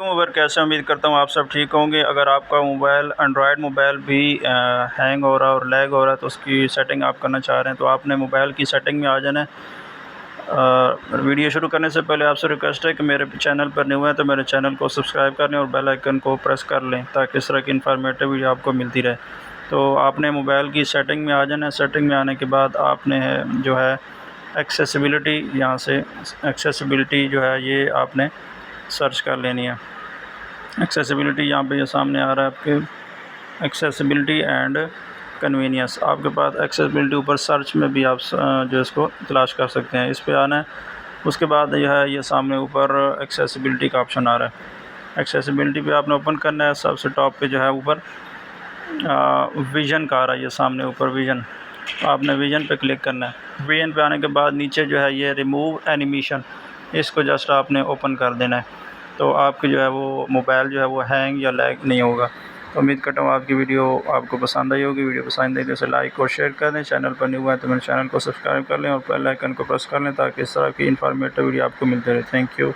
उबर कैसे उम्मीद करता हूँ आप सब ठीक होंगे। अगर आपका मोबाइल एंड्रॉयड मोबाइल भी हैंग हो रहा है और लैग हो रहा है तो उसकी सेटिंग आप करना चाह रहे हैं तो आपने मोबाइल की सेटिंग में आ जाना है। वीडियो शुरू करने से पहले आपसे रिक्वेस्ट है कि मेरे चैनल पर न्यू है तो मेरे चैनल को सब्सक्राइब कर लें और बेल आइकन को प्रेस कर लें ताकि इस तरह की इन्फॉर्मेटिव वीडियो आपको मिलती रहे। तो आपने मोबाइल की सेटिंग में आ जाना है। सेटिंग में आने के बाद आपने जो है एक्सेसिबिलिटी, यहाँ से एक्सेसिबिलिटी जो है ये आपने सर्च कर लेनी है। एक्सेसिबिलिटी यहाँ पे ये सामने आ रहा है आपके एक्सेसिबिलिटी एंड कन्वीनियंस। आपके पास एक्सेसिबिलिटी ऊपर सर्च में भी आप जो इसको तलाश कर सकते हैं, इस पे आना है। उसके बाद यह है ये सामने ऊपर एक्सेसिबिलिटी का ऑप्शन आ रहा है। एक्सेसिबिलिटी पे आपने ओपन करना है। सबसे टॉप पे जो है ऊपर विज़न का आ रहा है, ये सामने ऊपर विज़न, आपने विज़न पे क्लिक करना है। विज़न पे आने के बाद नीचे जो है ये रिमूव एनिमेशन, इसको जस्ट आपने ओपन कर देना है तो आपकी जो है वो मोबाइल जो है वो हैंग या लैग नहीं होगा। तो उम्मीद करता हूँ आपकी वीडियो आपको पसंद आई होगी। वीडियो पसंद आई तो इसे लाइक और शेयर कर दें। चैनल पर न्यू है तो मेरे चैनल को सब्सक्राइब कर लें और बेल आइकन को प्रेस कर लें ताकि इस तरह की इन्फॉर्मेटिव वीडियो आपको मिलते रहे। Thank you.